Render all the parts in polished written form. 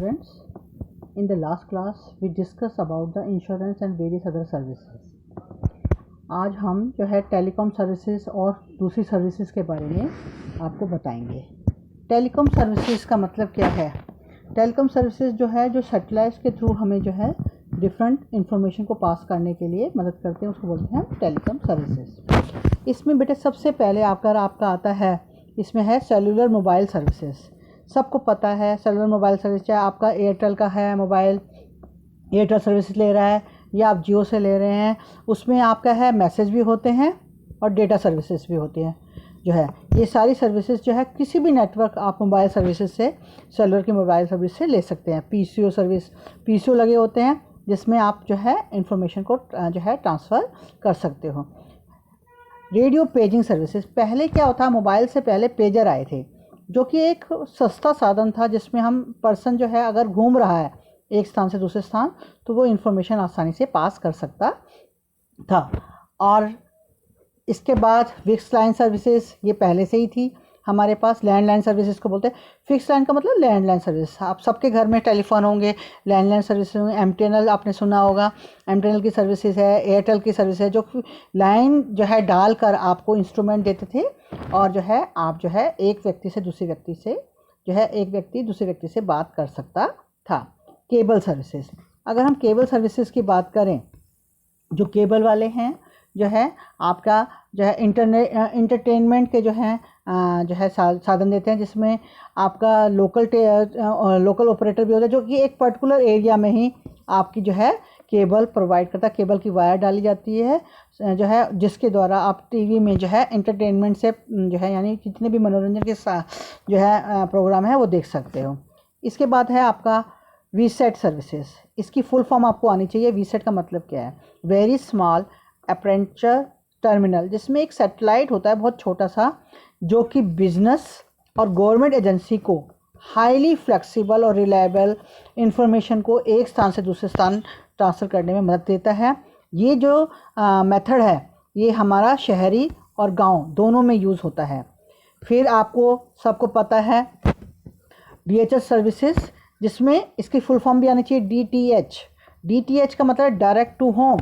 students, in the last class we discussed about the insurance and various other services. आज हम जो है telecom services और दूसरी सर्विसेज के बारे में आपको बताएंगे। टेलीकॉम सर्विसेज का मतलब क्या है? टेलीकॉम सर्विसेज जो है जो सैटेलाइट के थ्रू हमें जो है डिफरेंट इंफॉर्मेशन को पास करने के लिए मदद करते हैं, उसको बोलते हैं टेलीकॉम सर्विसेज। इसमें बेटे सबसे पहले आपका आता है, इसमें है सेलुलर मोबाइल सर्विसेज। सबको पता है सेलुलर मोबाइल सर्विस, चाहे आपका एयरटेल का है मोबाइल, एयरटेल सर्विस ले रहा है या आप जियो से ले रहे हैं, उसमें आपका है मैसेज भी होते हैं और डेटा सर्विसेज भी होती हैं। जो है ये सारी सर्विसेज जो है किसी भी नेटवर्क आप मोबाइल सर्विसेज से, सेलुलर की मोबाइल सर्विस से ले सकते हैं। पीसीओ सर्विस, पीसीओ लगे होते हैं जिसमें आप जो है इंफॉर्मेशन को जो है ट्रांसफ़र कर सकते हो। रेडियो पेजिंग सर्विसेज, पहले क्या होता, मोबाइल से पहले पेजर आए थे जो कि एक सस्ता साधन था जिसमें हम पर्सन जो है अगर घूम रहा है एक स्थान से दूसरे स्थान तो वो इन्फॉर्मेशन आसानी से पास कर सकता था। और इसके बाद फिक्स लाइन सर्विसेज, ये पहले से ही थी हमारे पास। लैंडलाइन सर्विसेज को बोलते हैं। फिक्स लाइन का मतलब लैंडलाइन सर्विस, आप सबके घर में टेलीफोन होंगे, लैंडलाइन सर्विस होंगे। एमटीएनएल आपने सुना होगा, एमटीएनएल की सर्विसेज है, एयरटेल की सर्विस है, जो लाइन जो है डालकर आपको इंस्ट्रूमेंट देते थे और जो है आप जो है एक व्यक्ति से दूसरे व्यक्ति से जो है एक व्यक्ति दूसरे व्यक्ति से बात कर सकता था। केबल सर्विसेज, अगर हम केबल सर्विसेज की बात करें, जो केबल वाले हैं जो है आपका जो है इंटरटेनमेंट के जो है साधन देते हैं, जिसमें आपका लोकल ऑपरेटर भी होता है जो कि एक पर्टिकुलर एरिया में ही आपकी जो है केबल प्रोवाइड करता है। केबल की वायर डाली जाती है जो है जिसके द्वारा आप टीवी में जो है इंटरटेनमेंट से जो है यानी जितने भी मनोरंजन के जो है प्रोग्राम है वो देख सकते हो। इसके बाद है आपका वीसेट सर्विसेज। इसकी फुल फॉर्म आपको आनी चाहिए। वीसेट का मतलब क्या है? वेरी स्मॉल अपर्चर टर्मिनल, जिसमें एक सैटेलाइट होता है बहुत छोटा सा, जो कि बिजनेस और गवर्नमेंट एजेंसी को हाईली फ्लेक्सिबल और रिलायबल इंफॉर्मेशन को एक स्थान से दूसरे स्थान ट्रांसफ़र करने में मदद देता है। ये जो मेथड है ये हमारा शहरी और गांव दोनों में यूज़ होता है। फिर आपको सबको पता है डीएचएस सर्विसेज, जिसमें इसकी फुल फॉर्म भी आनी चाहिए डीटीएच। डीटीएच का मतलब डायरेक्ट टू होम।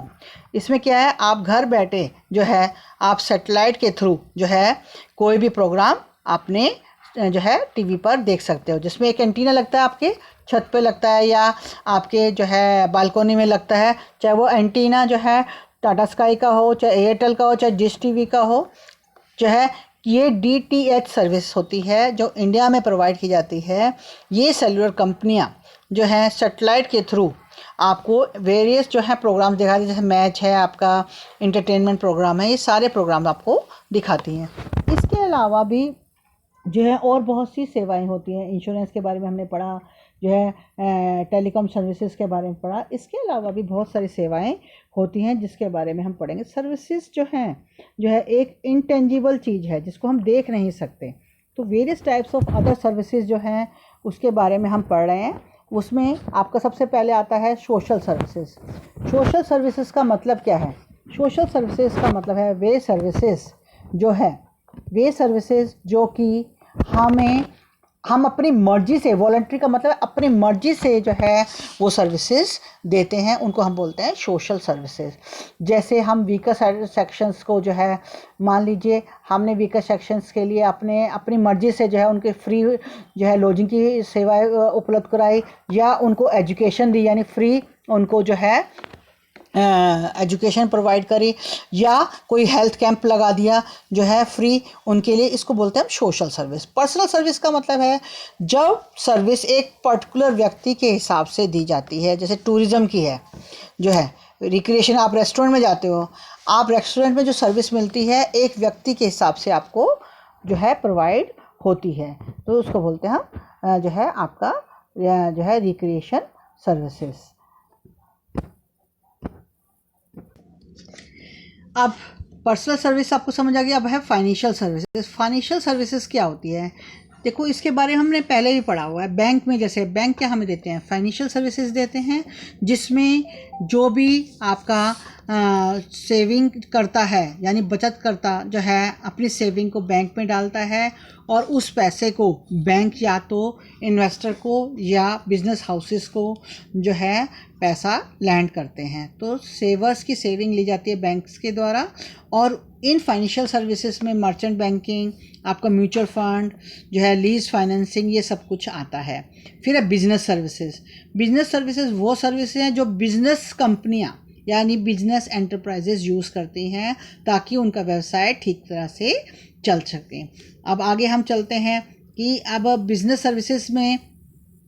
इसमें क्या है, आप घर बैठे जो है आप सैटेलाइट के थ्रू जो है कोई भी प्रोग्राम आपने जो है टीवी पर देख सकते हो, जिसमें एक एंटीना लगता है, आपके छत पे लगता है या आपके जो है बालकोनी में लगता है। चाहे वो एंटीना जो है टाटा स्काई का हो, चाहे एयरटेल का हो, चाहे डिश टीवी का हो, जो है ये डीटीएच सर्विस होती है जो इंडिया में प्रोवाइड की जाती है। ये सेलुलर कंपनियां जो हैं सैटेलाइट के थ्रू आपको वेरियस जो है प्रोग्राम दिखाती हैं, जैसे मैच है, आपका इंटरटेनमेंट प्रोग्राम है, ये सारे प्रोग्राम आपको दिखाती हैं। इसके अलावा भी जो है और बहुत सी सेवाएं होती हैं। इंश्योरेंस के बारे में हमने पढ़ा, जो है टेलीकॉम सर्विसेज के बारे में पढ़ा। इसके अलावा भी बहुत सारी सेवाएं होती हैं जिसके बारे में हम पढ़ेंगे। सर्विसेज जो है एक इंटेंजिबल चीज़ है जिसको हम देख नहीं सकते। तो various types of other services जो हैं उसके बारे में हम पढ़ रहे हैं। उसमें आपका सबसे पहले आता है सोशल सर्विसेज। सोशल सर्विसेज का मतलब क्या है? सोशल सर्विसेज का मतलब है वे सर्विसेज जो कि हम अपनी मर्ज़ी से, वॉलंटरी का मतलब अपनी मर्ज़ी से जो है वो सर्विसेज देते हैं, उनको हम बोलते हैं सोशल सर्विसेज। जैसे हम वीकर सेक्शंस को जो है, मान लीजिए हमने वीकर सेक्शंस के लिए अपनी मर्ज़ी से जो है उनके फ्री जो है लॉजिंग की सेवाएं उपलब्ध कराई, या उनको एजुकेशन दी यानी फ्री उनको जो है एजुकेशन प्रोवाइड करी, या कोई हेल्थ कैंप लगा दिया जो है फ्री उनके लिए, इसको बोलते हैं हम सोशल सर्विस। पर्सनल सर्विस का मतलब है जब सर्विस एक पर्टिकुलर व्यक्ति के हिसाब से दी जाती है। जैसे टूरिज़्म की है जो है रिक्रिएशन, आप रेस्टोरेंट में जाते हो, आप रेस्टोरेंट में जो सर्विस मिलती है एक व्यक्ति के हिसाब से आपको जो है प्रोवाइड होती है, तो उसको बोलते हैं हम जो है आपका जो है रिक्रिएशन सर्विसेज। अब पर्सनल सर्विस आपको समझ आ गया। अब है फाइनेंशियल सर्विसेज। फाइनेंशियल सर्विसेज क्या होती है? देखो इसके बारे में हमने पहले भी पढ़ा हुआ है। बैंक में जैसे बैंक क्या हमें देते हैं, फाइनेंशियल सर्विसेज देते हैं, जिसमें जो भी आपका सेविंग करता है यानी बचत करता जो है अपनी सेविंग को बैंक में डालता है और उस पैसे को बैंक या तो इन्वेस्टर को या बिजनेस हाउसेस को जो है पैसा लैंड करते हैं। तो सेवर्स की सेविंग ली जाती है बैंक्स के द्वारा। और इन फाइनेंशियल सर्विसेज में मर्चेंट बैंकिंग, आपका म्यूचुअल फंड जो है, लीज फाइनेंसिंग, ये सब कुछ आता है। फिर है बिजनेस सर्विसेज। बिजनेस सर्विसेज वो सर्विसेज हैं जो बिजनेस कंपनियां यानी बिजनेस एंटरप्राइजेज यूज़ करती हैं ताकि उनका व्यवसाय ठीक तरह से चल सके। अब आगे हम चलते हैं कि अब बिजनेस सर्विसेज में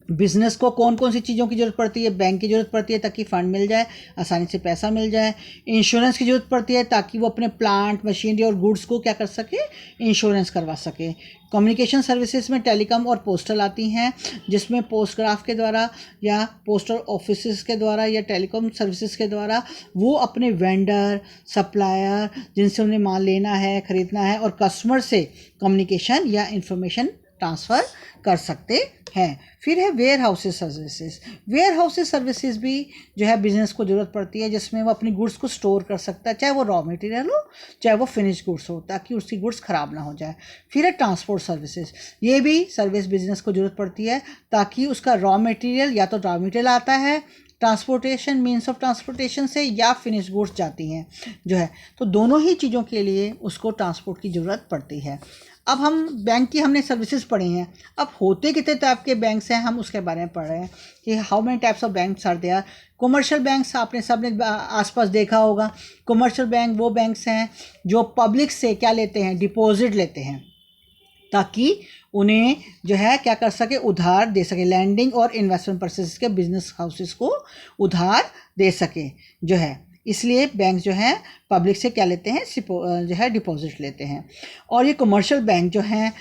बिज़नेस को कौन कौन सी चीज़ों की ज़रूरत पड़ती है। बैंक की ज़रूरत पड़ती है ताकि फ़ंड मिल जाए, आसानी से पैसा मिल जाए। इंश्योरेंस की ज़रूरत पड़ती है ताकि वो अपने प्लांट, मशीनरी और गुड्स को क्या कर सके, इंश्योरेंस करवा सके। कम्युनिकेशन सर्विसेज में टेलीकॉम और पोस्टल आती हैं, जिसमें पोस्टग्राफ के द्वारा या पोस्टल ऑफिसेज के द्वारा या टेलीकॉम सर्विसेज के द्वारा वो अपने वेंडर, सप्लायर जिनसे उन्हें माल लेना है, ख़रीदना है, और कस्टमर से कम्युनिकेशन या इंफॉर्मेशन ट्रांसफ़र कर सकते हैं। फिर है warehouses services. Warehouses services भी जो है बिजनेस को ज़रूरत पड़ती है, जिसमें वो अपनी गुड्स को स्टोर कर सकता है, चाहे वो रॉ मटेरियल हो चाहे वो फिनिश गुड्स हो, ताकि उसकी गुड्स ख़राब ना हो जाए। फिर है ट्रांसपोर्ट सर्विसेज। ये भी सर्विस बिजनेस को ज़रूरत पड़ती है ताकि उसका रॉ मटेरियल या तो रॉ मटेरियल आता है ट्रांसपोर्टेशन, मीन्स ऑफ ट्रांसपोर्टेशन से, या फिनिश गुड्स जाती हैं जो है, तो दोनों ही चीज़ों के लिए उसको ट्रांसपोर्ट की ज़रूरत पड़ती है। अब हम बैंक की हमने सर्विसेज पढ़ी हैं। अब होते कितने टाइप के बैंक्स हैं हम उसके बारे में पढ़ रहे हैं कि how many types of banks are there. Commercial banks आपने सबने आसपास देखा होगा। कमर्शियल बैंक वो बैंक्स हैं जो पब्लिक से क्या लेते हैं, डिपॉजिट लेते हैं, ताकि उन्हें जो है क्या कर सके, उधार दे सके, लैंडिंग और इन्वेस्टमेंट पर्पसेस के बिजनेस हाउसेस को उधार दे सके जो है। इसलिए बैंक जो है पब्लिक से क्या लेते हैं, जो है डिपॉजिट लेते हैं। और ये कमर्शियल बैंक जो हैं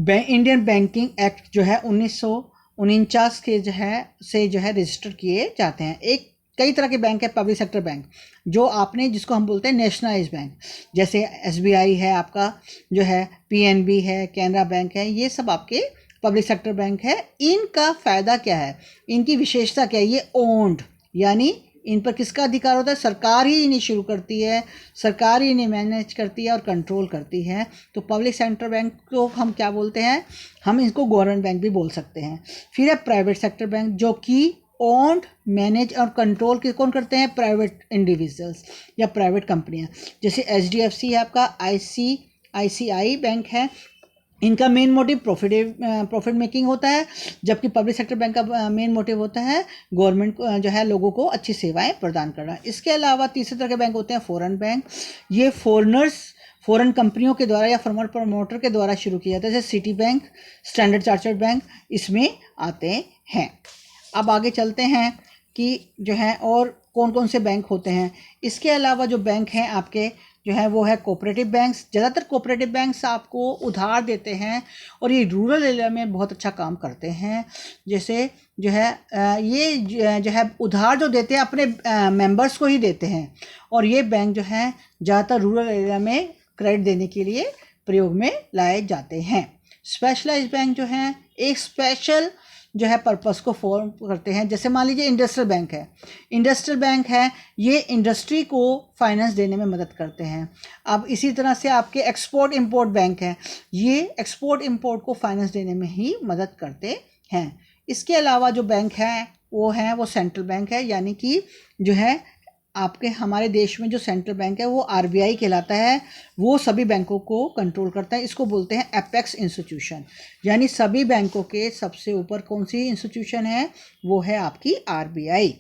इंडियन बैंकिंग एक्ट जो है 1949 के जो है से जो है रजिस्टर किए जाते हैं। एक कई तरह के बैंक है पब्लिक सेक्टर बैंक, जो आपने जिसको हम बोलते हैं नेशनलाइज बैंक, जैसे SBI है आपका जो है, PNB है, कैनरा बैंक है, ये सब आपके पब्लिक सेक्टर बैंक है। इनका फ़ायदा क्या है, इनकी विशेषता क्या है, ये ओन्ड यानी इन पर किसका अधिकार होता है, सरकार ही इन्हें शुरू करती है, सरकार ही इन्हें मैनेज करती है और कंट्रोल करती है। तो पब्लिक सेक्टर बैंक को हम क्या बोलते हैं, हम इसको गवर्नमेंट बैंक भी बोल सकते हैं। फिर है प्राइवेट सेक्टर बैंक, जो कि ओन्ड, मैनेज और कंट्रोल के कौन करते हैं, प्राइवेट इंडिविजुअल्स या प्राइवेट कंपनियां, जैसे HDFC है आपका, ICICI बैंक है। इनका मेन मोटिव प्रॉफिट मेकिंग होता है, जबकि पब्लिक सेक्टर बैंक का मेन मोटिव होता है गवर्नमेंट जो है लोगों को अच्छी सेवाएं प्रदान करना। इसके अलावा तीसरे तरह के बैंक होते हैं फॉरेन बैंक। ये फॉरेन कंपनियों के द्वारा या फॉरेन प्रमोटर के द्वारा शुरू किया जाता है, जैसे city bank, standard chartered bank इसमें आते हैं। अब आगे चलते हैं कि जो है और कौन कौन से बैंक होते हैं। इसके अलावा जो बैंक हैं आपके जो है वो है कोऑपरेटिव बैंक्स। ज़्यादातर कोऑपरेटिव बैंक्स आपको उधार देते हैं और ये रूरल एरिया में बहुत अच्छा काम करते हैं। जैसे जो है ये जो है उधार जो देते हैं अपने मेंबर्स को ही देते हैं, और ये बैंक जो है ज़्यादातर रूरल एरिया में क्रेडिट देने के लिए प्रयोग में लाए जाते हैं। स्पेशलाइज्ड बैंक जो हैं एक स्पेशल जो है पर्पस को फॉर्म करते हैं। जैसे मान लीजिए इंडस्ट्रियल बैंक है, ये इंडस्ट्री को फाइनेंस देने में मदद करते हैं। अब इसी तरह से आपके एक्सपोर्ट इंपोर्ट बैंक है, ये एक्सपोर्ट इंपोर्ट को फाइनेंस देने में ही मदद करते हैं। इसके अलावा जो बैंक हैं वो सेंट्रल बैंक है, यानी कि जो है आपके हमारे देश में जो सेंट्रल बैंक है वो RBI कहलाता है, वो सभी बैंकों को कंट्रोल करता है। इसको बोलते हैं एपेक्स इंस्टीट्यूशन, यानी सभी बैंकों के सबसे ऊपर कौन सी इंस्टीट्यूशन है, वो है आपकी RBI।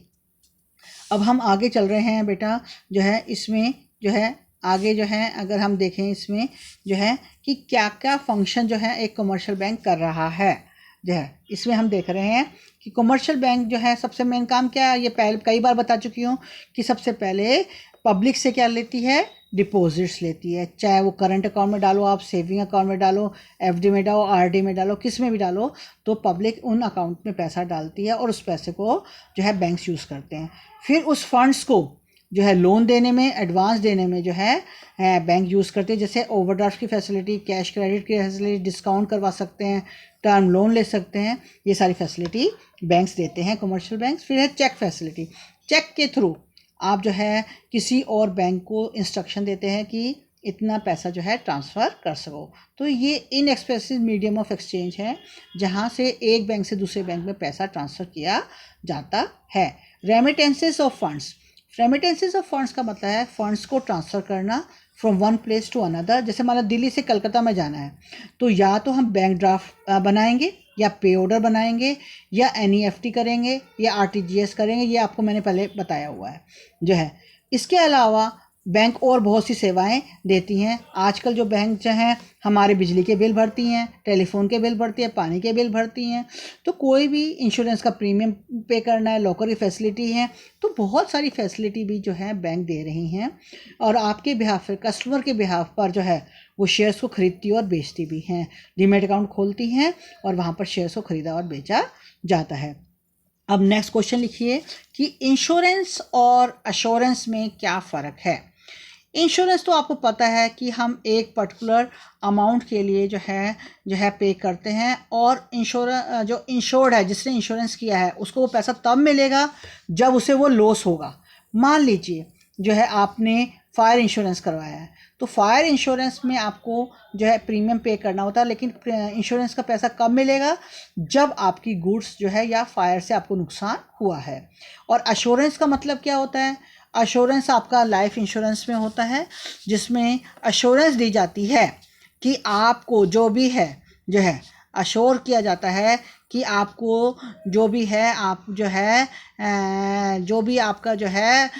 अब हम आगे चल रहे हैं बेटा, जो है इसमें जो है आगे जो है अगर हम देखें इसमें जो है कि क्या क्या फंक्शन जो है एक कमर्शियल बैंक कर रहा है जो है, इसमें हम देख रहे हैं कि कमर्शियल बैंक जो है सबसे मेन काम क्या है, ये पहले कई बार बता चुकी हूँ कि सबसे पहले पब्लिक से क्या लेती है, डिपॉजिट्स लेती है। चाहे वो करंट अकाउंट में डालो, आप सेविंग अकाउंट में डालो, FD में डालो, RD में डालो, किस में भी डालो, तो पब्लिक उन अकाउंट में पैसा डालती है और उस पैसे को जो है बैंक्स यूज़ करते हैं। फिर उस फंड्स को जो है लोन देने में, एडवांस देने में जो है बैंक यूज़ करते हैं। जैसे ओवरड्राफ्ट की फैसिलिटी, कैश क्रेडिट की फैसिलिटी, डिस्काउंट करवा सकते हैं, टर्म लोन ले सकते हैं, ये सारी फैसिलिटी बैंक्स देते हैं, कमर्शियल बैंक्स। फिर है चेक फैसिलिटी। चेक के थ्रू आप जो है किसी और बैंक को इंस्ट्रक्शन देते हैं कि इतना पैसा जो है ट्रांसफ़र कर सको। तो ये इनएक्सपेंसिव मीडियम ऑफ एक्सचेंज है जहाँ से एक बैंक से दूसरे बैंक में पैसा ट्रांसफ़र किया जाता है। Remittances of funds. Remittances of funds का मतलब है फंड्स को ट्रांसफ़र करना from one place to another. जैसे मान लो दिल्ली से कलकत्ता में जाना है तो या तो हम बैंक ड्राफ्ट बनाएंगे या पे ऑर्डर बनाएंगे या NEFT करेंगे या RTGS करेंगे। ये आपको मैंने पहले बताया हुआ है जो है। इसके अलावा बैंक और बहुत सी सेवाएं देती हैं। आजकल जो बैंक जो हैं हमारे बिजली के बिल भरती हैं, टेलीफोन के बिल भरती हैं, पानी के बिल भरती हैं। तो कोई भी इंश्योरेंस का प्रीमियम पे करना है, लॉकर की फैसिलिटी है, तो बहुत सारी फैसिलिटी भी जो है बैंक दे रही हैं। और आपके बिहाफ पर, कस्टमर के बिहाफ पर जो है वो शेयर्स को खरीदती और बेचती भी हैं। डीमैट अकाउंट खोलती हैं और वहाँ पर शेयर्स को खरीदा और बेचा जाता है। अब नेक्स्ट क्वेश्चन लिखिए कि इंश्योरेंस और एश्योरेंस में क्या फ़र्क है। इंश्योरेंस तो आपको पता है कि हम एक पर्टिकुलर अमाउंट के लिए जो है पे करते हैं और जो इंश्योर्ड है, जिसने इंश्योरेंस किया है, उसको वो पैसा तब मिलेगा जब उसे वो लॉस होगा। मान लीजिए जो है आपने फायर इंश्योरेंस करवाया है तो फायर इंश्योरेंस में आपको जो है प्रीमियम पे करना होता है, लेकिन इंश्योरेंस का पैसा कब मिलेगा? जब आपकी गुड्स जो है या फायर से आपको नुकसान हुआ है। और एश्योरेंस का मतलब क्या होता है? एश्योरेंस आपका लाइफ इंश्योरेंस में होता है, जिसमें एश्योरेंस दी जाती है कि आपको जो भी है जो है अश्योर किया जाता है कि आपको जो भी है, आप जो है जो भी आपका जो है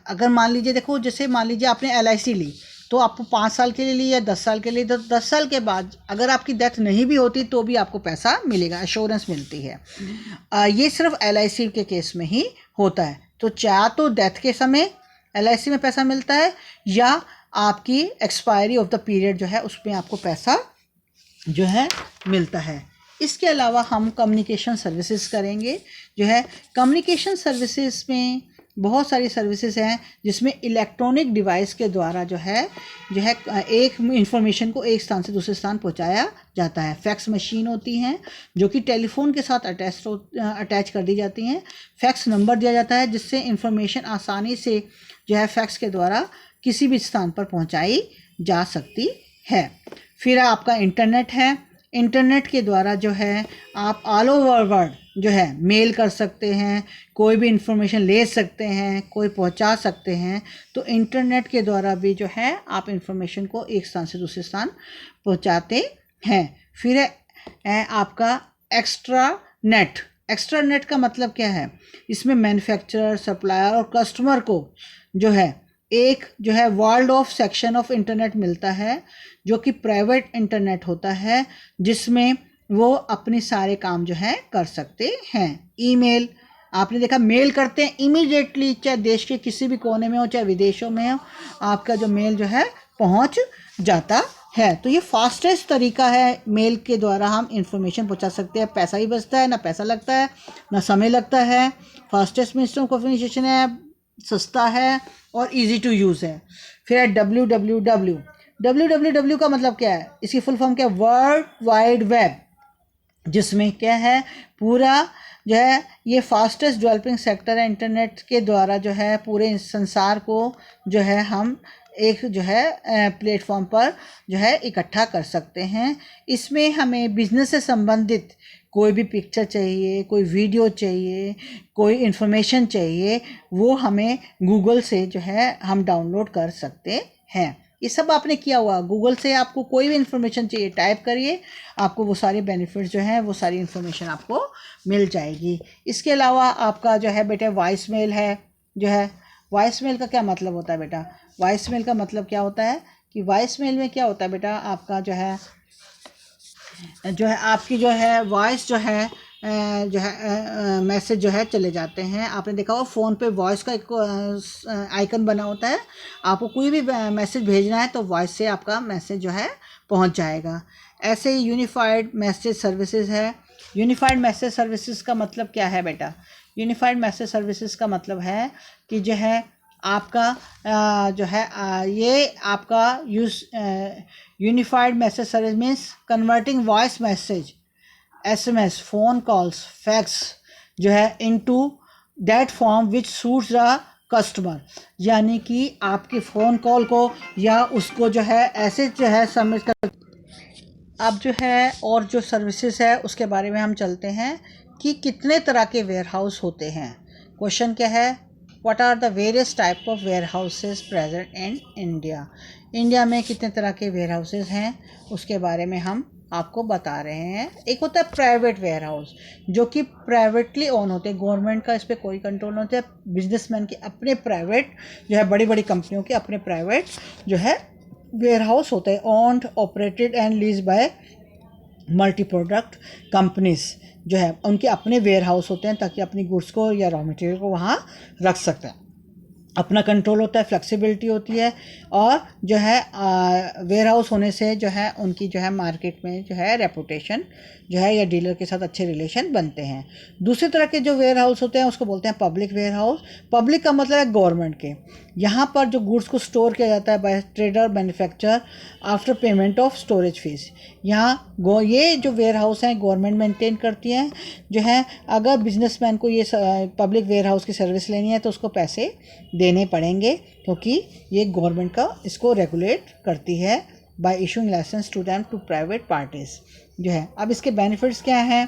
अगर मान लीजिए, देखो जैसे मान लीजिए आपने LIC ली तो आपको 5 साल के लिए ली या 10 साल के लिए, तो 10 साल के बाद अगर आपकी डेथ नहीं भी होती तो भी आपको पैसा मिलेगा, एश्योरेंस मिलती है। ये सिर्फ LIC के केस में ही होता है। तो चाहे तो डेथ के समय LIC में पैसा मिलता है या आपकी एक्सपायरी ऑफ द पीरियड जो है उसमें आपको पैसा जो है मिलता है। इसके अलावा हम कम्युनिकेशन सर्विसेज करेंगे जो है। कम्युनिकेशन सर्विसेज में बहुत सारी सर्विसेज हैं जिसमें इलेक्ट्रॉनिक डिवाइस के द्वारा जो है एक इंफॉर्मेशन को एक स्थान से दूसरे स्थान पहुंचाया जाता है। फैक्स मशीन होती हैं जो कि टेलीफोन के साथ अटैच कर दी जाती हैं। फैक्स नंबर दिया जाता है जिससे इंफॉर्मेशन आसानी से जो है फैक्स के द्वारा किसी भी स्थान पर पहुंचाई जा सकती है। फिर आपका इंटरनेट है। इंटरनेट के द्वारा जो है आप ऑल ओवर वर्ल्ड जो है मेल कर सकते हैं, कोई भी इंफॉर्मेशन ले सकते हैं, कोई पहुंचा सकते हैं। तो इंटरनेट के द्वारा भी जो है आप इंफॉर्मेशन को एक स्थान से दूसरे स्थान पहुंचाते हैं। फिर है आपका एक्स्ट्रा नेट। एक्स्ट्रा नेट का मतलब क्या है? इसमें मैन्युफैक्चरर, सप्लायर और कस्टमर को जो है एक जो है world of section of internet मिलता है, जो कि प्राइवेट इंटरनेट होता है, जिसमें वो अपने सारे काम जो है कर सकते हैं। ईमेल, आपने देखा मेल करते हैं इमीडिएटली, चाहे देश के किसी भी कोने में हो चाहे विदेशों में हो, आपका जो मेल जो है पहुंच जाता है। तो ये फास्टेस्ट तरीका है, मेल के द्वारा हम इंफॉर्मेशन पहुंचा सकते हैं। पैसा ही बचता है, ना पैसा लगता है ना समय लगता है। फास्टेस्ट मीन्स ऑफ कम्युनिकेशन है, सस्ता है और इजी टू यूज़ है। फिर है www। www का मतलब क्या है? इसकी फुल फॉर्म क्या है? वर्ल्ड वाइड वेब, जिसमें क्या है पूरा जो है ये फास्टेस्ट डेवलपिंग सेक्टर है। इंटरनेट के द्वारा जो है पूरे संसार को जो है हम एक जो है प्लेटफॉर्म पर जो है इकट्ठा कर सकते हैं। इसमें हमें बिजनेस से संबंधित कोई भी पिक्चर चाहिए, कोई वीडियो चाहिए, कोई इन्फॉर्मेशन चाहिए, वो हमें गूगल से जो है हम डाउनलोड कर सकते हैं। ये सब आपने किया हुआ, गूगल से आपको कोई भी इन्फॉर्मेशन चाहिए टाइप करिए, आपको वो सारे बेनिफिट्स जो हैं वो सारी इन्फॉर्मेशन आपको मिल जाएगी। इसके अलावा आपका जो है बेटा वॉइस मेल है जो है। वॉइस मेल का क्या मतलब होता है बेटा? वॉइस मेल का मतलब क्या होता है कि वॉइस मेल में क्या होता है बेटा, आपका जो है आपकी जो है वॉइस जो है मैसेज जो है चले जाते हैं। आपने देखा होगा फ़ोन पे वॉइस का एक आइकन बना होता है। आपको कोई भी मैसेज भेजना है तो वॉइस से आपका मैसेज जो है पहुंच जाएगा। ऐसे ही यूनिफाइड मैसेज सर्विसेज है यूनिफाइड मैसेज सर्विसेज का मतलब क्या है बेटा? यूनिफाइड मैसेज सर्विसेज का मतलब है कि जो है आपका जो है ये आपका unified message service means converting voice message, SMS, phone calls, fax जो है into that form which suits the customer, यानी कि आपके फ़ोन कॉल को या उसको जो है ऐसे जो है सबमिट कर। अब जो है और जो सर्विसेज है उसके बारे में हम चलते हैं कि कितने तरह के वेयर हाउस होते हैं। क्वेश्चन क्या है? What are the various type of warehouses present in India? India में कितने तरह के वेयर हाउसेज हैं उसके बारे में हम आपको बता रहे हैं। एक होता है प्राइवेट वेयर हाउस, जो कि प्राइवेटली ओन होते हैं, गवर्नमेंट का इस पर कोई कंट्रोल नहीं होता है। बिजनेसमैन के अपने प्राइवेट जो है, बड़ी बड़ी कंपनियों के अपने प्राइवेट जो है वेयर हाउस होते हैं, owned operated and lease by multi product companies जो है, उनके अपने वेयर हाउस होते हैं ताकि अपनी गुड्स को या रॉ मटेरियल को वहाँ रख सकते हैं। अपना कंट्रोल होता है, फ्लेक्सिबिलिटी होती है, और जो है वेयर हाउस होने से जो है उनकी जो है मार्केट में जो है रेपुटेशन जो है या डीलर के साथ अच्छे रिलेशन बनते हैं। दूसरी तरह के जो वेयर हाउस होते हैं उसको बोलते हैं पब्लिक वेयर हाउस। पब्लिक का मतलब है गवर्नमेंट के। यहाँ पर जो गुड्स को स्टोर किया जाता है by trader manufacturer after payment of storage fees. यहाँ ये जो वेयर हाउस हैं गवर्नमेंट मेंटेन करती हैं जो है। अगर बिजनेसमैन को ये पब्लिक वेयर हाउस की सर्विस लेनी है तो उसको पैसे देने पड़ेंगे, क्योंकि ये गवर्नमेंट का इसको रेगुलेट करती है by issuing licence to them to private parties जो है। अब इसके बेनिफिट्स क्या हैं?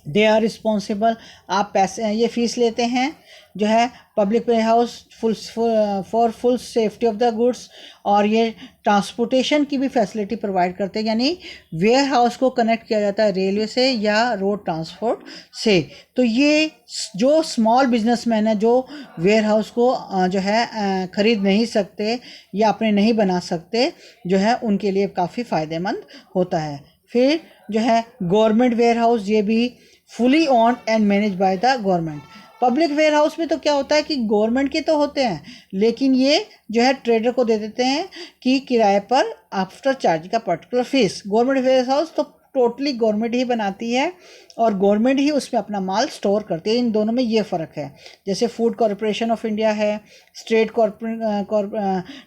दे आर रिस्पॉन्सिबल, आप पैसे ये फ़ीस लेते हैं जो है public warehouse for full safety of the goods, और ये ट्रांसपोर्टेशन की भी फैसिलिटी प्रोवाइड करते हैं, यानी वेयर हाउस को कनेक्ट किया जाता है रेलवे से या रोड ट्रांसपोर्ट से। तो ये जो स्मॉल बिजनेसमैन है जो वेयर हाउस को जो है ख़रीद नहीं सकते या अपने नहीं बना सकते जो है, उनके लिए काफ़ी फ़ायदेमंद होता है। फिर जो है गवर्नमेंट वेयर हाउस, ये भी fully owned and manage by the government. Public warehouse में तो क्या होता है कि गवर्नमेंट के तो होते हैं, लेकिन ये जो है ट्रेडर को दे देते हैं कि किराए पर आफ्टर चार्ज का particular fees. Government warehouse तो टोटली गवर्नमेंट ही बनाती है और गवर्नमेंट ही उसमें अपना माल स्टोर करती है। इन दोनों में ये फ़र्क है। जैसे फूड कॉरपोरेशन ऑफ इंडिया है, स्टेट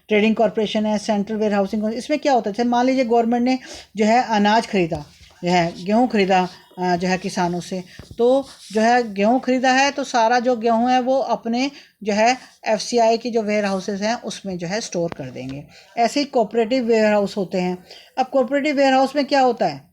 ट्रेडिंग कॉरपोरेशन है, सेंट्रल वेयर हाउसिंग। इसमें क्या होता है, जैसे मान लीजिए गवर्नमेंट ने जो है अनाज खरीदा जो है, गेहूँ खरीदा जो है किसानों से, तो जो है गेहूँ खरीदा है तो सारा जो गेहूँ है वो अपने जो है FCI की जो वेयर हाउसेज हैं उसमें जो है स्टोर कर देंगे। ऐसे ही कोऑपरेटिव वेयर हाउस होते हैं। अब कोऑपरेटिव वेयर हाउस में क्या होता है,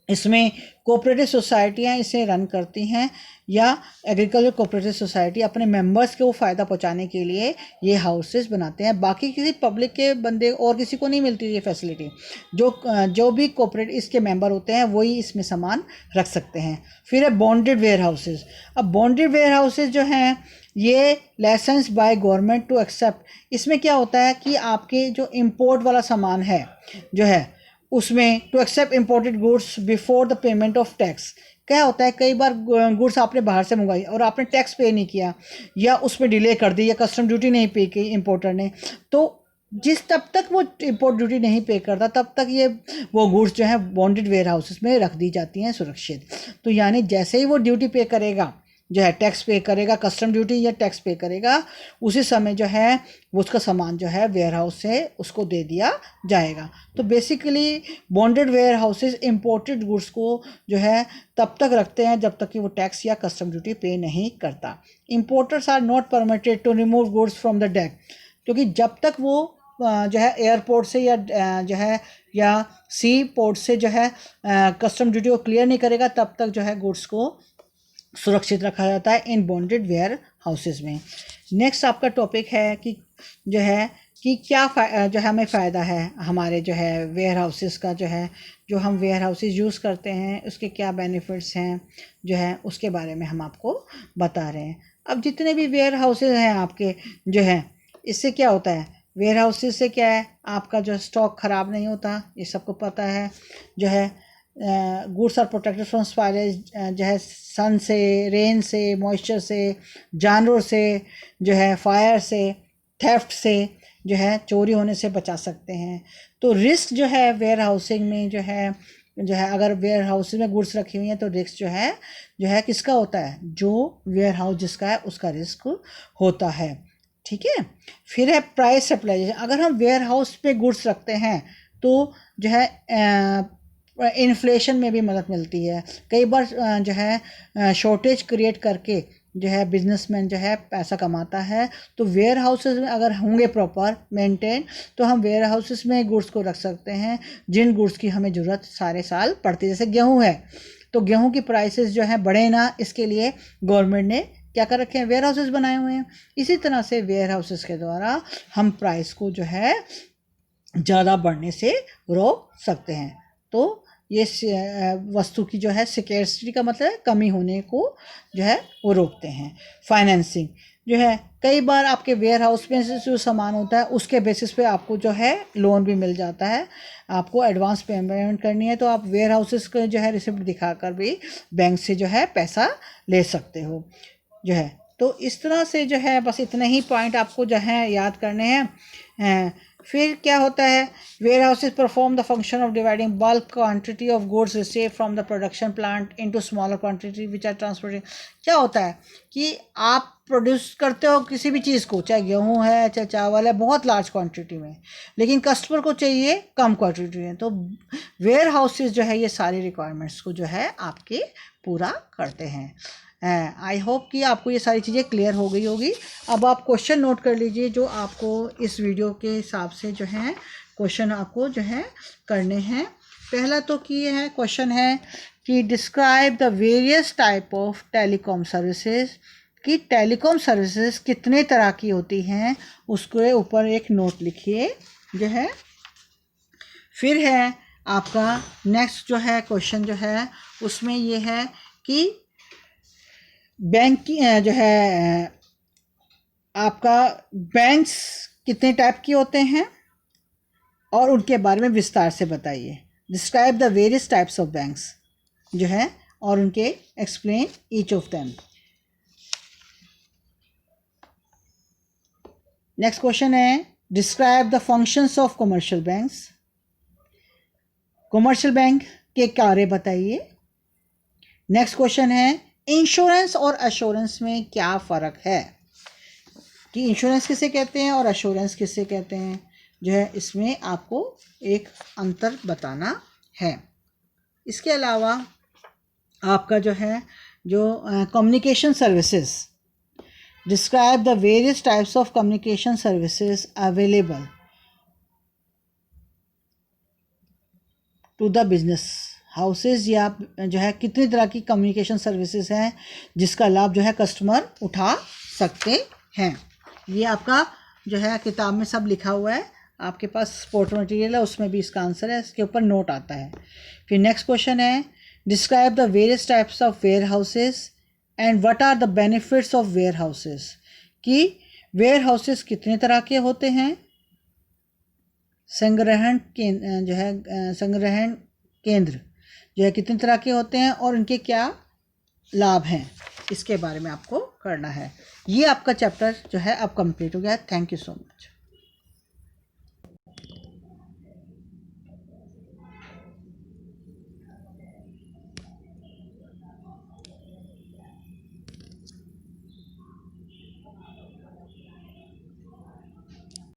इसमें कोऑपरेटिव सोसाइटियाँ इसे रन करती हैं, या एग्रीकल्चर कोऑपरेटिव सोसाइटी अपने मेंबर्स को फ़ायदा पहुंचाने के लिए ये हाउसेस बनाते हैं। बाकी किसी पब्लिक के बंदे और किसी को नहीं मिलती ये फैसिलिटी। जो भी कोऑपरेटिव इसके मेंबर होते हैं वही इसमें सामान रख सकते हैं। फिर है बॉन्डेड वेयर हाउसेस। अब बॉन्डेड वेयर हाउसेस जो हैं ये license by government to accept. इसमें क्या होता है कि आपके जो इम्पोर्ट वाला सामान है जो है उसमें to accept imported goods before the payment of tax. क्या होता है, कई बार गुड्स आपने बाहर से मंगवाई और आपने टैक्स पे नहीं किया या उसमें डिले कर दी या कस्टम ड्यूटी नहीं पे की इम्पोर्टर ने, तो तब तक वो इम्पोर्ट ड्यूटी नहीं पे करता तब तक ये वो गुड्स जो है बॉन्डेड वेयर हाउसेस में रख दी जाती हैं सुरक्षित। तो यानी जैसे ही वो ड्यूटी पे करेगा जो है, टैक्स पे करेगा, कस्टम ड्यूटी या टैक्स पे करेगा, उसी समय जो है वो उसका सामान जो है वेयर हाउस से उसको दे दिया जाएगा। तो basically bonded warehouses imported goods को जो है तब तक रखते हैं जब तक कि वो टैक्स या कस्टम ड्यूटी पे नहीं करता। Importers are not permitted to remove goods from the deck, क्योंकि जब तक वो जो है एयरपोर्ट से या जो है या सी पोर्ट से जो है कस्टम ड्यूटी को क्लियर नहीं करेगा तब तक जो है गुड्स को सुरक्षित रखा जाता है इन बॉन्डेड वेयर हाउसेस में। नेक्स्ट आपका टॉपिक है कि जो है कि क्या जो है हमें फ़ायदा है हमारे जो है वेयर हाउसेस का, जो है जो हम वेयर हाउसेस यूज़ करते हैं उसके क्या बेनिफिट्स हैं जो है उसके बारे में हम आपको बता रहे हैं। अब जितने भी वेयर हाउसेस हैं आपके जो है, इससे क्या होता है, वेयर हाउसेस से क्या है आपका जो स्टॉक ख़राब नहीं होता, ये सबको पता है। जो है goods are protected from spoilage, जो है सन से, रेन से, मॉइस्चर से, जानवरों से, जो है फायर से, थेफ्ट से, जो है चोरी होने से बचा सकते हैं। तो रिस्क जो है वेयर हाउसिंग में जो है जो है अगर वेयर हाउस में गुड्स रखी हुई हैं तो रिस्क जो है किसका होता है, जो वेयर हाउस जिसका है उसका रिस्क होता है। ठीक है। फिर है प्राइस स्टेबलाइजेशन। अगर हम वेयर हाउस पे गुड्स रखते हैं तो जो है इन्फ्लेशन में भी मदद मिलती है। कई बार जो है शॉर्टेज क्रिएट करके जो है बिजनेसमैन जो है पैसा कमाता है। तो वेयर हाउसेस में अगर होंगे प्रॉपर मेंटेन तो हम वेयर हाउसेस में गुड्स को रख सकते हैं जिन गुड्स की हमें ज़रूरत सारे साल पड़ती है। जैसे गेहूं है तो गेहूं की प्राइसेस जो है बढ़े ना, इसके लिए गवर्नमेंट ने क्या कर रखे हैं, वेयर हाउसेस बनाए हुए हैं। इसी तरह से वेयर हाउसेस के द्वारा हम प्राइस को जो है ज़्यादा बढ़ने से रोक सकते हैं। तो ये वस्तु की जो है सिकेर्सिटी का मतलब है कमी होने को जो है वो रोकते हैं। फाइनेंसिंग जो है, कई बार आपके वेयर हाउस में से जो सामान होता है उसके बेसिस पे आपको जो है लोन भी मिल जाता है। आपको एडवांस पेमेंट करनी है तो आप वेयर हाउसेस का जो है रिसिप्ट दिखाकर भी बैंक से जो है पैसा ले सकते हो जो है। तो इस तरह से जो है बस इतने ही पॉइंट आपको जो है याद करने हैं। फिर क्या होता है, warehouses perform the function of dividing bulk quantity of goods received from the production plant into smaller quantity which are transported. क्या होता है कि आप प्रोड्यूस करते हो किसी भी चीज़ को, चाहे गेहूं है चाहे चावल है, बहुत लार्ज क्वांटिटी में, लेकिन कस्टमर को चाहिए कम क्वांटिटी में। तो वेयर हाउसेज जो है ये सारी रिक्वायरमेंट्स को जो है आपके पूरा करते हैं। आई होप कि आपको ये सारी चीज़ें क्लियर हो गई होगी। अब आप क्वेश्चन नोट कर लीजिए जो आपको इस वीडियो के हिसाब से जो है क्वेश्चन आपको जो है करने हैं। पहला तो कि है क्वेश्चन है कि describe the various type of telecom services, कि टेलीकॉम सर्विसेज कितने तरह की होती हैं, उसके ऊपर एक नोट लिखिए जो है। फिर है आपका नेक्स्ट जो है क्वेश्चन जो है उसमें ये है कि बैंक की जो है आपका बैंक्स कितने टाइप के होते हैं और उनके बारे में विस्तार से बताइए। Describe the various types of banks जो है और उनके explain each of them. Next question है describe the functions of commercial banks. Commercial bank के कार्य बताइए। नेक्स्ट क्वेश्चन है इंश्योरेंस और एश्योरेंस में क्या फ़र्क है, कि इंश्योरेंस किसे कहते हैं और एश्योरेंस किसे कहते हैं, जो है इसमें आपको एक अंतर बताना है। इसके अलावा आपका जो है जो communication services, describe the various types of communication services available to the business houses, या जो है कितनी तरह की कम्युनिकेशन सर्विसेज हैं जिसका लाभ जो है कस्टमर उठा सकते हैं। ये आपका जो है किताब में सब लिखा हुआ है, आपके पास स्पोर्ट मटेरियल है उसमें भी इसका आंसर है, इसके ऊपर नोट आता है। फिर नेक्स्ट क्वेश्चन है describe the various types of warehouses and what are the benefits of warehouses, कि वेयर हाउसेज कितने तरह के होते हैं, संग्रहण केंद्र जो है कितनी तरह के होते हैं और उनके क्या लाभ हैं, इसके बारे में आपको करना है। ये आपका चैप्टर जो है अब कंप्लीट हो गया है। Thank you so much.